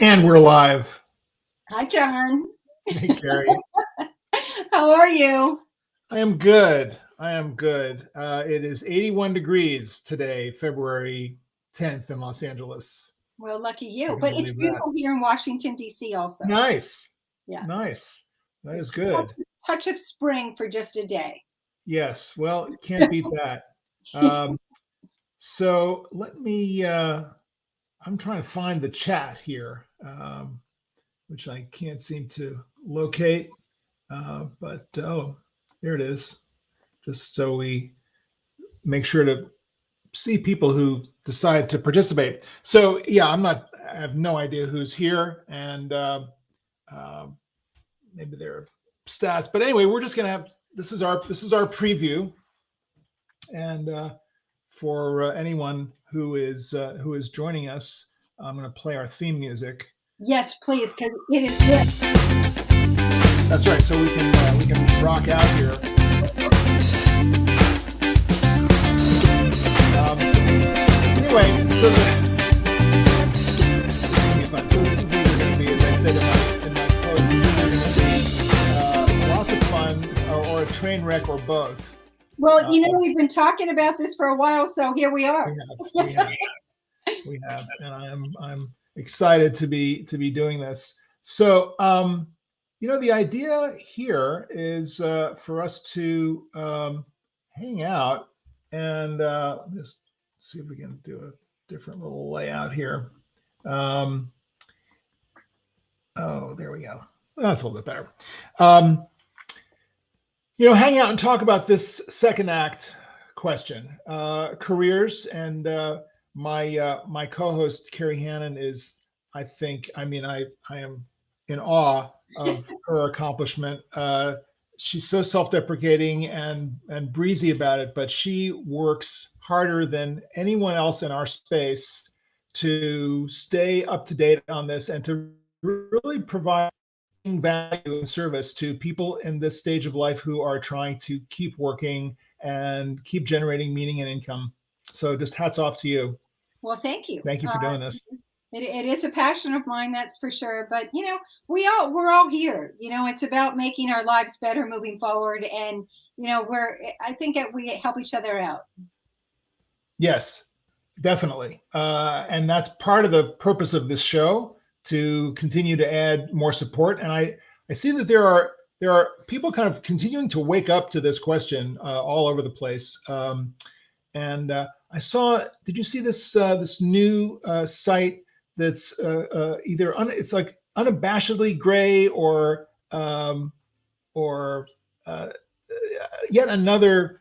And we're live. Hi, John. Hey, Kerry. How are you? I am good. I am good. It is 81 degrees today, February 10th in Los Angeles. Well, lucky You you. can But it's believe that. beautiful here in Washington, D.C. also. Nice. Yeah. Nice. That is It's good. touch of spring for just a day. Yes. Well, can't beat that. So let me, I'm trying to find the chat here, which I can't seem to locate. But oh, there it is. Just so we make sure to see people who decide to participate. So yeah, I have no idea who's here, and uh, maybe there are stats. But anyway, we're just gonna have this is our preview, and for anyone who is joining us, I'm gonna play our theme music. Yes, please, because it is good. That's right. So we can rock out here. Anyway, so this is either going to be, as I said in my post, this is either going to be lots of fun or a train wreck or both. Well, we've been talking about this for a while, so here we are. We have, and I'm excited to be doing this. So, the idea here is for us to hang out and just see if we can do a different little layout here. Oh, there we go. That's a little bit better. Hang out and talk about this second act question, careers, and my co-host Kerry Hannon is, I am in awe of her accomplishment. She's so self-deprecating and breezy about it, but she works harder than anyone else in our space to stay up to date on this and to really provide value and service to people in this stage of life who are trying to keep working and keep generating meaning and income. So just hats off to you. Well, thank you. Thank you for doing this. It is a passion of mine, that's for sure. But we're all here. It's about making our lives better moving forward, and I think that we help each other out. Yes, definitely, and that's part of the purpose of this show, to continue to add more support. And I see that there are people kind of continuing to wake up to this question all over the place. And I saw, did you see this this new site that's it's like unabashedly gray, or yet another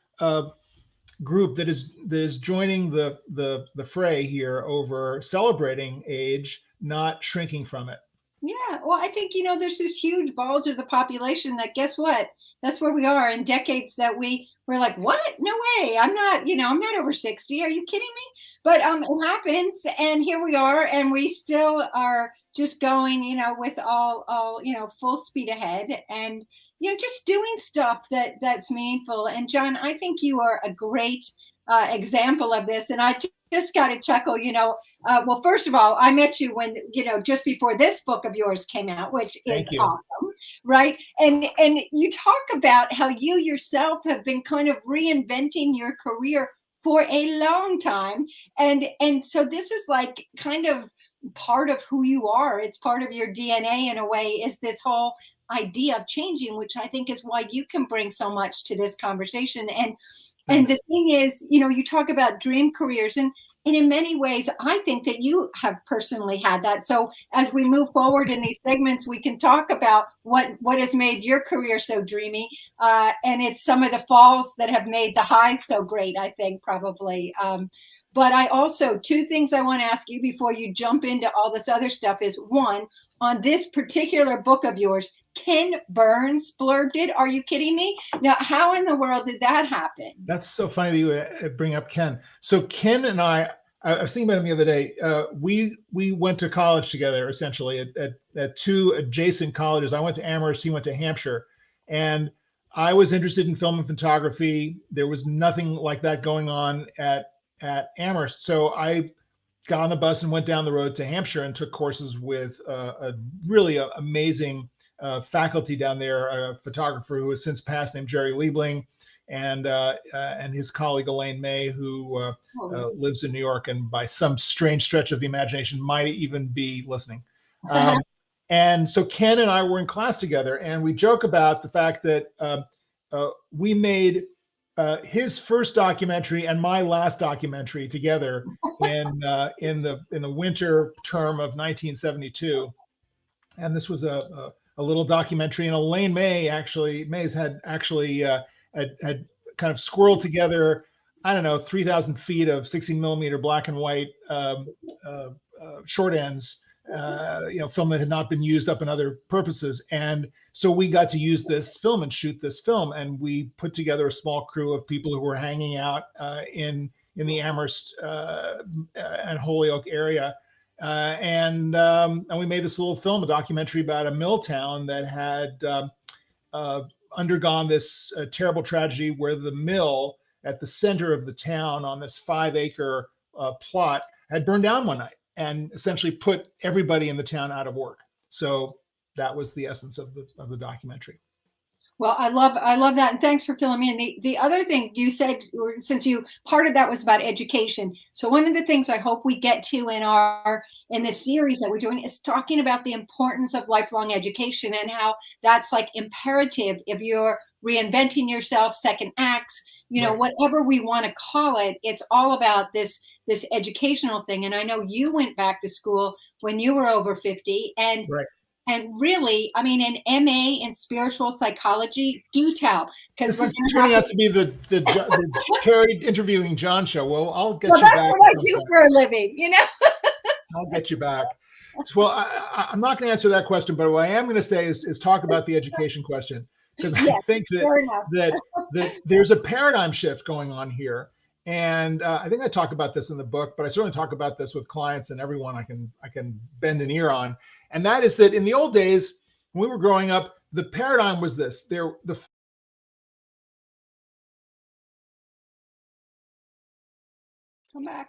group that is joining the fray here over celebrating age, not shrinking from it. Yeah, well, I think there's this huge bulge of the population that, guess what? That's where we are in decades that we're like, what? No way! I'm not over 60. Are you kidding me? But it happens, and here we are, and we still are just going, with all full speed ahead, and just doing stuff that's meaningful. And John, I think you are a great example of this, and I just got to chuckle. Well, first of all, I met you when just before this book of yours came out, which is awesome, right? And you talk about how you yourself have been kind of reinventing your career for a long time, and so this is like kind of part of who you are. It's part of your DNA in a way, is this whole idea of changing, which I think is why you can bring so much to this conversation. And the thing is, you talk about dream careers, and in many ways, I think that you have personally had that. So as we move forward in these segments, we can talk about what has made your career so dreamy. And it's some of the falls that have made the highs so great, I think, probably. But I also, two things I want to ask you before you jump into all this other stuff is, one, on this particular book of yours, Ken Burns blurbed it. Are you kidding me? Now, how in the world did that happen? That's so funny that you bring up Ken. So Ken and I was thinking about him the other day. We went to college together, essentially, at two adjacent colleges. I went to Amherst, he went to Hampshire. And I was interested in film and photography. There was nothing like that going on at Amherst. So I got on the bus and went down the road to Hampshire and took courses with a really amazing faculty down there, a photographer who has since passed named Jerry Liebling, and his colleague Elaine May, who lives in New York and by some strange stretch of the imagination might even be listening. And so Ken and I were in class together, and we joke about the fact that we made his first documentary and my last documentary together in the winter term of 1972, and this was a little documentary. And Elaine Mays had actually had kind of squirreled together, I don't know, 3,000 feet of 16 millimeter black and white short ends, film that had not been used up in other purposes. And so we got to use this film and shoot this film. And we put together a small crew of people who were hanging out in the Amherst and Holyoke area. And we made this little film, a documentary about a mill town that had undergone this terrible tragedy where the mill at the center of the town on this 5-acre plot had burned down one night and essentially put everybody in the town out of work. So that was the essence of the documentary. Well, I love that, and thanks for filling me in. The other thing you said, since part of that was about education. So one of the things I hope we get to in this series that we're doing is talking about the importance of lifelong education and how that's like imperative if you're reinventing yourself, second acts, right. Whatever we want to call it. It's all about this educational thing. And I know you went back to school when you were over 50, and right. And really, I mean, an MA in spiritual psychology, do tell. Because this is turning out to be the Kerry interviewing John show. Well, I'll get you back. That's what I do for a living, I'll get you back. Well, I'm not going to answer that question, but what I am going to say is talk about the education question, because I think that there's a paradigm shift going on here. And I think I talk about this in the book, but I certainly talk about this with clients and everyone I can bend an ear on. And that is that in the old days, when we were growing up, the paradigm was this. Come back.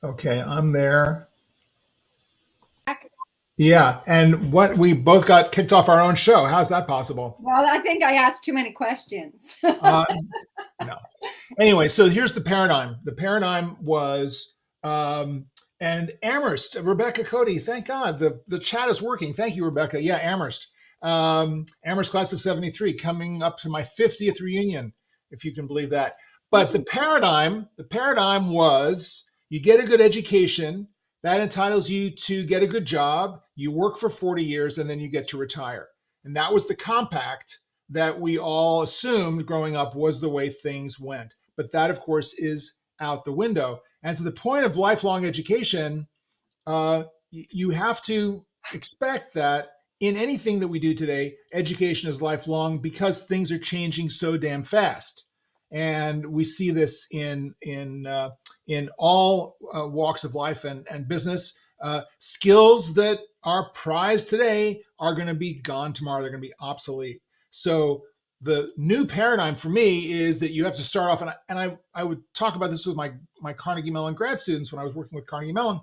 Okay, I'm there. Yeah, and we both got kicked off our own show. How's that possible? Well, I think I asked too many questions. No. Anyway, so here's the paradigm. The paradigm was, and Amherst, Rebecca Cody, thank God, the chat is working. Thank you, Rebecca. Yeah, Amherst. Amherst class of 73, coming up to my 50th reunion, if you can believe that. But the paradigm was you get a good education, that entitles you to get a good job, you work for 40 years, and then you get to retire. And that was the compact that we all assumed growing up was the way things went. But that, of course, is out the window. And to the point of lifelong education, you have to expect that in anything that we do today, education is lifelong because things are changing so damn fast. And we see this in all walks of life and business. Skills that are prized today are going to be gone tomorrow. They're going to be obsolete. So the new paradigm for me is that you have to start off, and I would talk about this with my Carnegie Mellon grad students when I was working with Carnegie Mellon.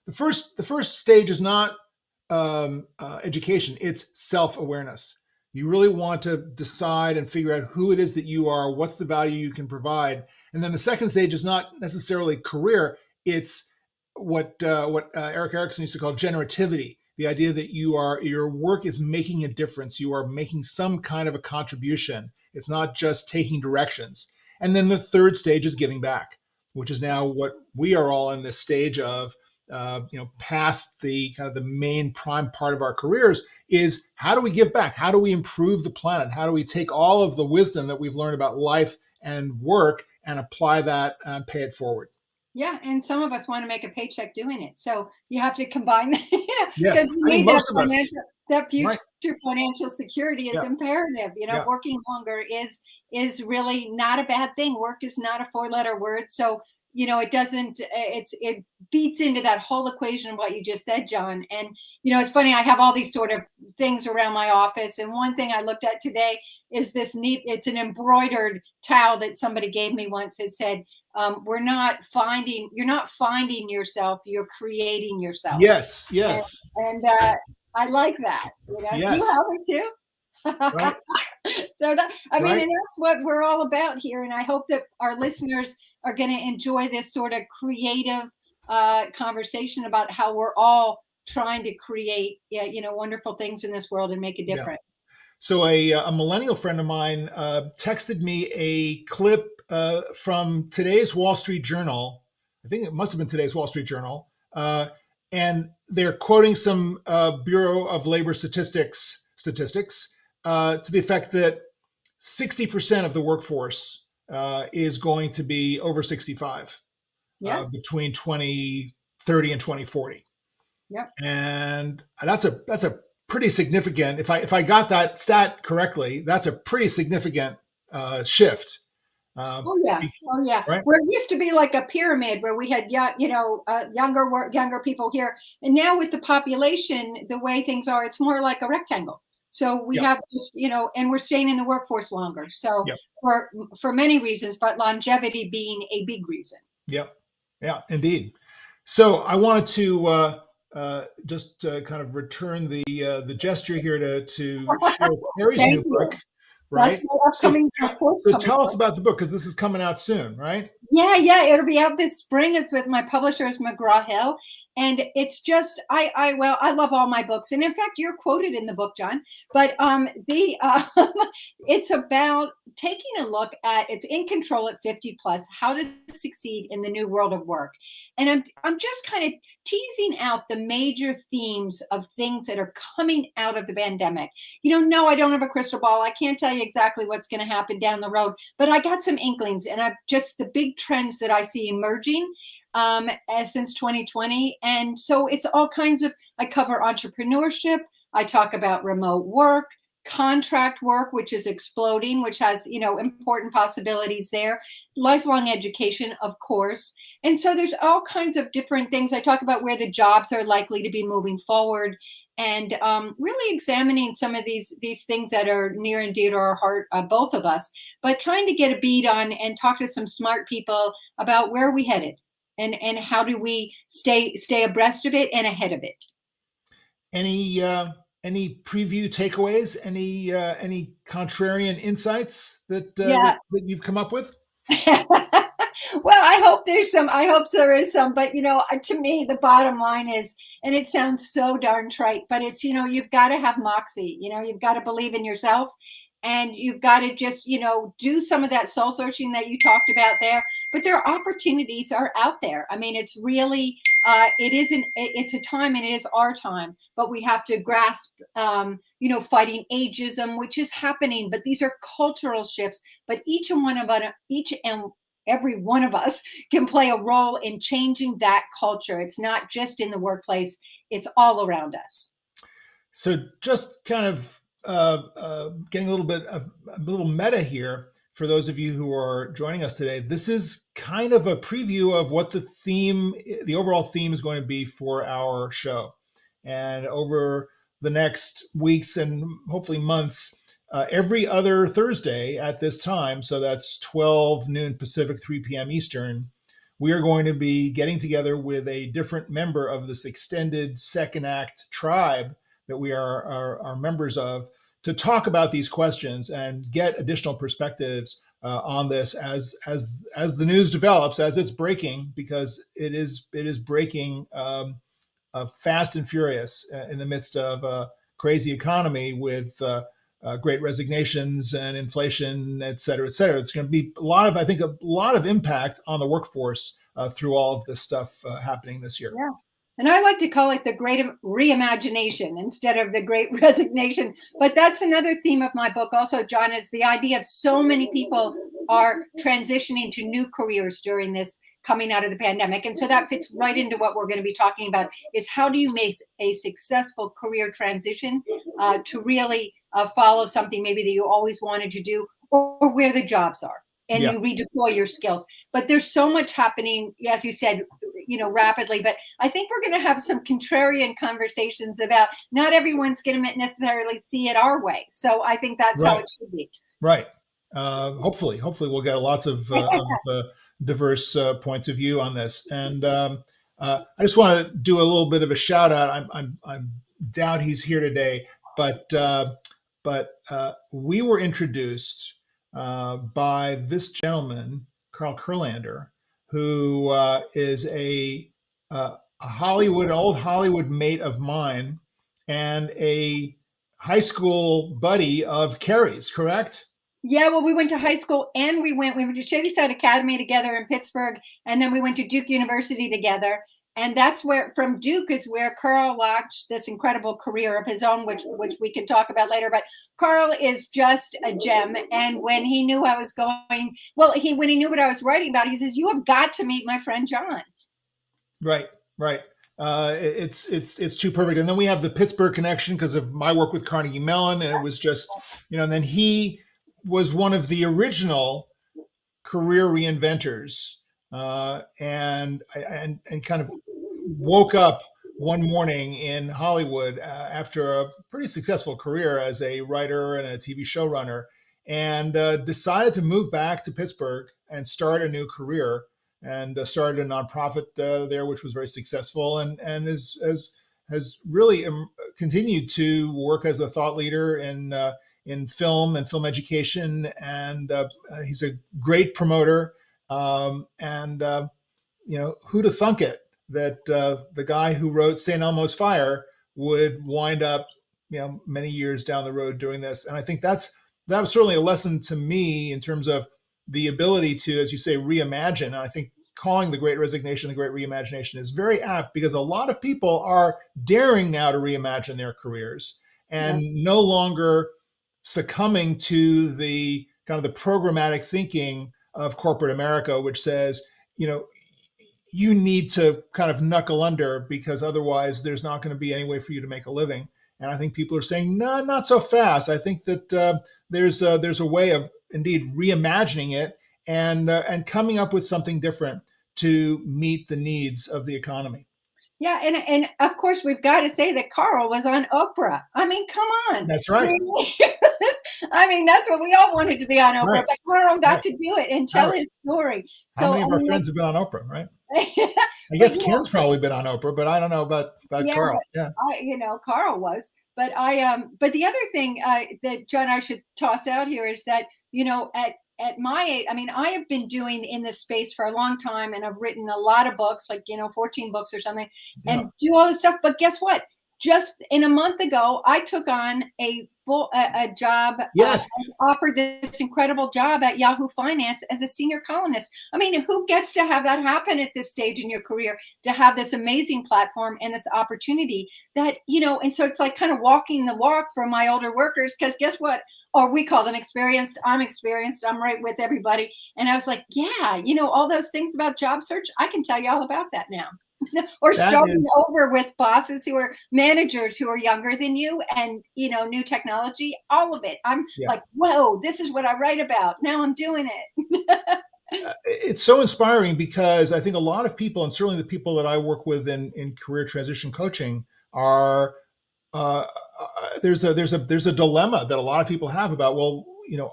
The first stage is not education; it's self-awareness. You really want to decide and figure out who it is that you are, what's the value you can provide, and then the second stage is not necessarily career; it's what Eric Erickson used to call generativity. The idea that your work is making a difference. You are making some kind of a contribution. It's not just taking directions. And then the third stage is giving back, which is now what we are all in this stage of, past the kind of the main prime part of our careers is how do we give back? How do we improve the planet? How do we take all of the wisdom that we've learned about life and work and apply that and pay it forward? Yeah, and some of us want to make a paycheck doing it. So you have to combine that. Yes, most of us. That future financial security is imperative. Working longer is really not a bad thing. Work is not a 4-letter word. So, it feeds into that whole equation of what you just said, John. And, it's funny, I have all these sort of things around my office. And one thing I looked at today, is this neat, it's an embroidered towel that somebody gave me once. It said, you're not finding yourself, you're creating yourself. Yes, And, yes, and I like that. Do you yes. have it too? Right, So that, I mean, right. and that's what we're all about here. And I hope that our listeners are going to enjoy this sort of creative conversation about how we're all trying to create, wonderful things in this world and make a Yeah. difference. So a millennial friend of mine texted me a clip from today's Wall Street Journal. I think it must have been today's Wall Street Journal. And they're quoting some Bureau of Labor statistics to the effect that 60% of the workforce is going to be over 65 Yeah. between 2030 and 2040. Yep. And that's a pretty significant. If I got that stat correctly, that's a pretty significant shift. Oh yeah, oh yeah. Right? Where it used to be like a pyramid, where we had younger people here, and now with the population, the way things are, it's more like a rectangle. So we Yep. have just, and we're staying in the workforce longer. So Yep. for many reasons, but longevity being a big reason. Yep. Yeah, indeed. So I wanted to just kind of return the gesture here to share Kerry's Thank new you. book, right? That's my upcoming report. So tell us about the book, because this is coming out soon, right? Yeah, it'll be out this spring. It's with my publishers, McGraw-Hill, and it's just I love all my books, and in fact, you're quoted in the book, John. But it's about taking a look at, it's In Control at 50 plus, how to succeed in the new world of work, and I'm just kind of teasing out the major themes of things that are coming out of the pandemic. No, I don't have a crystal ball. I can't tell you exactly what's going to happen down the road, but I got some inklings, and I've just the big trends that I see emerging since 2020. And so it's all kinds of, I cover entrepreneurship. I talk about remote work, contract work, which is exploding, which has, important possibilities there, lifelong education, of course. And so there's all kinds of different things. I talk about where the jobs are likely to be moving forward, and really examining some of these things that are near and dear to our heart, both of us, but trying to get a beat on and talk to some smart people about where are we headed, and how do we stay abreast of it and ahead of it. Any preview takeaways? Any contrarian insights that Yeah. that you've come up with? Well, I hope there is some, but to me, the bottom line is, and it sounds so darn trite, but it's, you've got to have moxie, you've got to believe in yourself, and you've got to just, do some of that soul searching that you talked about there. But their opportunities are out there. I mean, it's really, it's a time, and it is our time, but we have to grasp, fighting ageism, which is happening, but these are cultural shifts, but each and every one of us can play a role in changing that culture. It's not just in the workplace, it's all around us. So just kind of getting a little meta here for those of you who are joining us today. This is kind of a preview of what the overall theme is going to be for our show. And over the next weeks and hopefully months, every other Thursday at this time, so that's 12 noon Pacific, 3 p.m. Eastern, we are going to be getting together with a different member of this extended second act tribe that we are members of, to talk about these questions and get additional perspectives on this as the news develops, as it's breaking, because it is breaking fast and furious in the midst of a crazy economy with great resignations and inflation, et cetera, et cetera. It's going to be a lot of impact on the workforce through all of this stuff happening this year. Yeah. And I like to call it the great reimagination instead of the great resignation. But that's another theme of my book also, John, is the idea of so many people are transitioning to new careers during this coming out of the pandemic. And so that fits right into what we're going to be talking about, is how do you make a successful career transition to really follow something maybe that you always wanted to do, or where the jobs are, and you redeploy your skills. But there's so much happening, as you said, rapidly. But I think we're going to have some contrarian conversations about not everyone's going to necessarily see it our way. So I think that's how Right. it should be. Right. Hopefully we'll get lots of diverse points of view on this. And I just want to do a little bit of a shout out. I doubt he's here today, but we were introduced by this gentleman, Carl Kurlander, who is old Hollywood mate of mine and a high school buddy of Kerry's, correct? Yeah, well, we went to high school and we went to Shadyside Academy together in Pittsburgh, and then we went to Duke University together. And that's where, from Duke, is where Carl launched this incredible career of his own, which we can talk about later. But Carl is just a gem. And when he knew I was going, when he knew what I was writing about, he says, "You have got to meet my friend John." Right. It's too perfect. And then we have the Pittsburgh connection because of my work with Carnegie Mellon, and it was just, and then he was one of the original career reinventors, and kind of woke up one morning in Hollywood after a pretty successful career as a writer and a TV showrunner, and decided to move back to Pittsburgh and start a new career, and started a nonprofit there, which was very successful, and has really continued to work as a thought leader in film and film education, and he's a great promoter. Who'd have thunk it that the guy who wrote St. Elmo's Fire would wind up, many years down the road doing this. And I think that was certainly a lesson to me in terms of the ability to, as you say, reimagine. And I think calling the Great Resignation the Great Reimagination is very apt, because a lot of people are daring now to reimagine their careers and no longer succumbing to the kind of the programmatic thinking of corporate America, which says, you need to kind of knuckle under because otherwise there's not going to be any way for you to make a living. And I think people are saying, no, not so fast. I think that there's a way of indeed reimagining it and coming up with something different to meet the needs of the economy. Yeah, and of course we've got to say that Carl was on Oprah. I mean, come on. That's right. I mean, that's what we all wanted to be on Oprah, Right. but Carl got to do it and tell his story. How many of our friends have been on Oprah, right? I guess Ken's probably been on Oprah, but I don't know about Carl. Yeah, Carl was. But but the other thing that John, I should toss out here is that at my age, I mean, I have been doing in this space for a long time, and I've written a lot of books, like 14 books or something, and do all this stuff. But guess what? Just in a month ago, I took on a job. Yes, offered this incredible job at Yahoo Finance as a senior columnist. I mean, who gets to have that happen at this stage in your career, to have this amazing platform and this opportunity that, and so it's like kind of walking the walk for my older workers, because guess what? Or we call them experienced. I'm experienced. I'm right with everybody. And I was like, yeah, all those things about job search, I can tell you all about that now. Or starting over with bosses who are managers who are younger than you, and new technology, all of it. I'm like, whoa, this is what I write about. Now I'm doing it. It's so inspiring, because I think a lot of people, and certainly the people that I work with in career transition coaching, are there's a dilemma that a lot of people have about, well,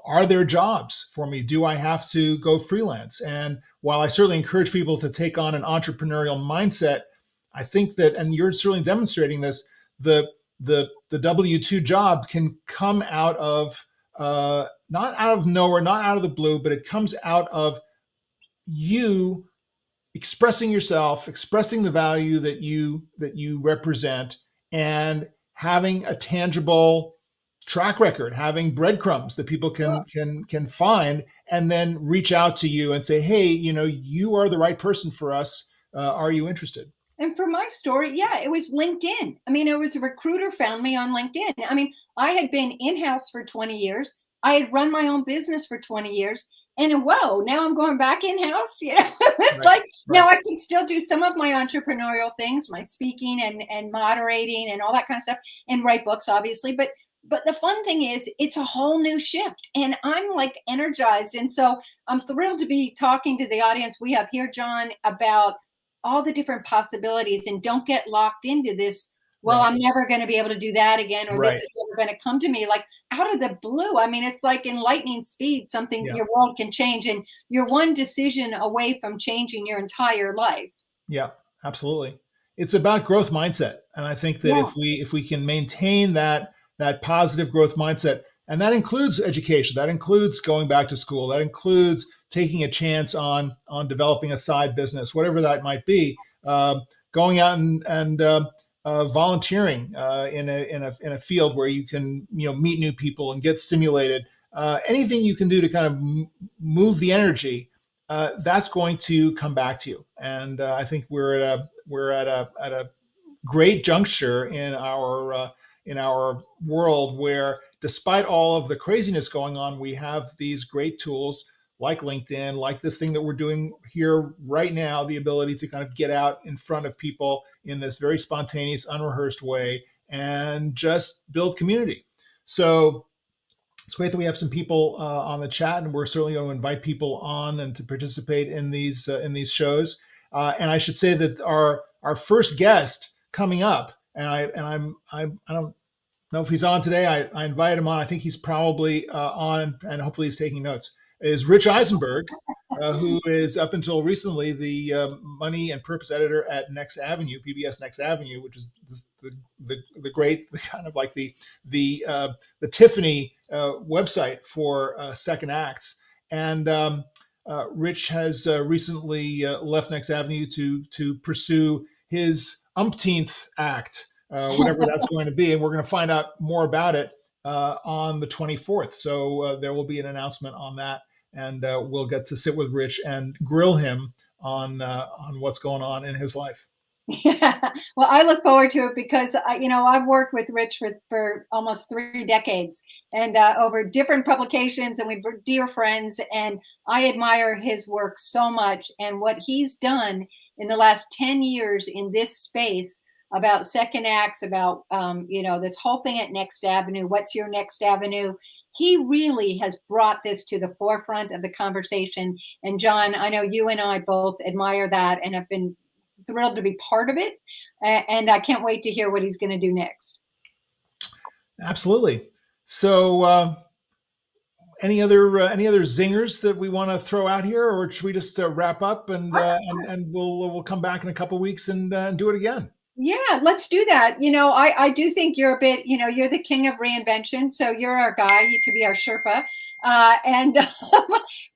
are there jobs for me? Do I have to go freelance? And while I certainly encourage people to take on an entrepreneurial mindset, I think that, and you're certainly demonstrating this, the W-2 job can come out of not out of nowhere, not out of the blue, but it comes out of you expressing yourself, expressing the value that you represent, and having a tangible track record, having breadcrumbs that people can find, and then reach out to you and say, hey, you are the right person for us. Are you interested? And for my story, it was LinkedIn. I mean, it was a recruiter found me on LinkedIn. I mean, I had been in-house for 20 years. I had run my own business for 20 years. And whoa, now I'm going back in-house. It's now I can still do some of my entrepreneurial things, my speaking and moderating and all that kind of stuff, and write books, obviously. But the fun thing is, it's a whole new shift, and I'm like energized. And so I'm thrilled to be talking to the audience we have here, John, about all the different possibilities, and don't get locked into this, well, Right. I'm never going to be able to do that again, or this Right. is never going to come to me, like out of the blue. I mean, it's like in lightning speed, something, Yeah. your world can change, and you're one decision away from changing your entire life. Yeah. Absolutely. It's about growth mindset, and I think that Yeah. if we can maintain that positive growth mindset, and that includes education, that includes going back to school, that includes taking a chance on developing a side business, whatever that might be, going out and volunteering in a field where you can meet new people and get stimulated. Anything you can do to kind of move the energy, that's going to come back to you. And I think we're at a great juncture in our world where, despite all of the craziness going on, we have these great tools like LinkedIn, like this thing that we're doing here right now, the ability to kind of get out in front of people in this very spontaneous, unrehearsed way and just build community. So it's great that we have some people on the chat, and we're certainly going to invite people on and to participate in these shows. And I should say that our first guest coming up, and I don't know if he's on today. I invited him on. I think he's probably on, and hopefully he's taking notes. Is Rich Eisenberg, who is up until recently the money and purpose editor at Next Avenue, PBS Next Avenue, which is the great kind of like the Tiffany website for second acts. And Rich has recently left Next Avenue to pursue his umpteenth act, whatever that's going to be. And we're going to find out more about it on the 24th. So there will be an announcement on that, and we'll get to sit with Rich and grill him on what's going on in his life. Yeah. Well, I look forward to it because I've worked with Rich for almost 3 decades, and over different publications, and we're dear friends. And I admire his work so much, and what he's done in the last 10 years in this space about second acts, about this whole thing at Next Avenue. What's your next avenue? He really has brought this to the forefront of the conversation. And John, I know you and I both admire that and have been thrilled to be part of it, and I can't wait to hear what he's going to do next. Absolutely. So any other zingers that we want to throw out here, or should we just wrap up and we'll come back in a couple of weeks and do it again? Yeah, let's do that. I do think you're a bit, you're the king of reinvention. So you're our guy. You could be our Sherpa. And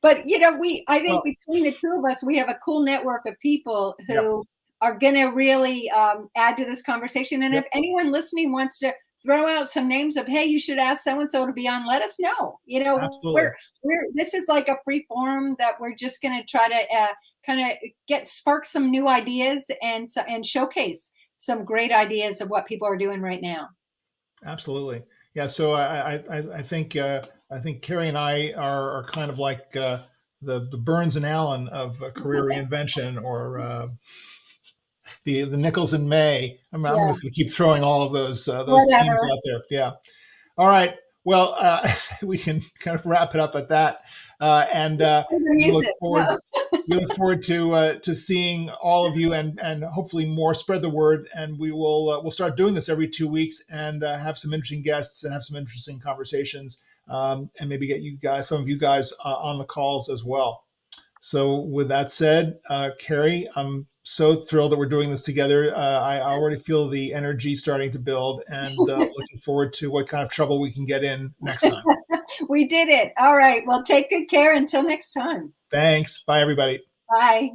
but I think between the two of us, we have a cool network of people who are going to really add to this conversation. And if anyone listening wants to throw out some names of, hey, you should ask so and so to be on, let us know. Absolutely. This is like a free forum that we're just going to try to kind of spark some new ideas and showcase some great ideas of what people are doing right now. Absolutely. Yeah. So I think Kerry and I are kind of like the Burns and Allen of career reinvention, or the Nichols and May. I'm just going to keep throwing all of those teams out there. Yeah. All right. Well, we can kind of wrap it up at that, and we look forward to seeing all of you, and hopefully more. Spread the word, and we'll start doing this every 2 weeks, and have some interesting guests and have some interesting conversations, and maybe get some of you guys on the calls as well. So with that said, Kerry, I'm so thrilled that we're doing this together. I already feel the energy starting to build, and looking forward to what kind of trouble we can get in next time. We did it. All right. Well, take good care until next time. Thanks. Bye, everybody. Bye.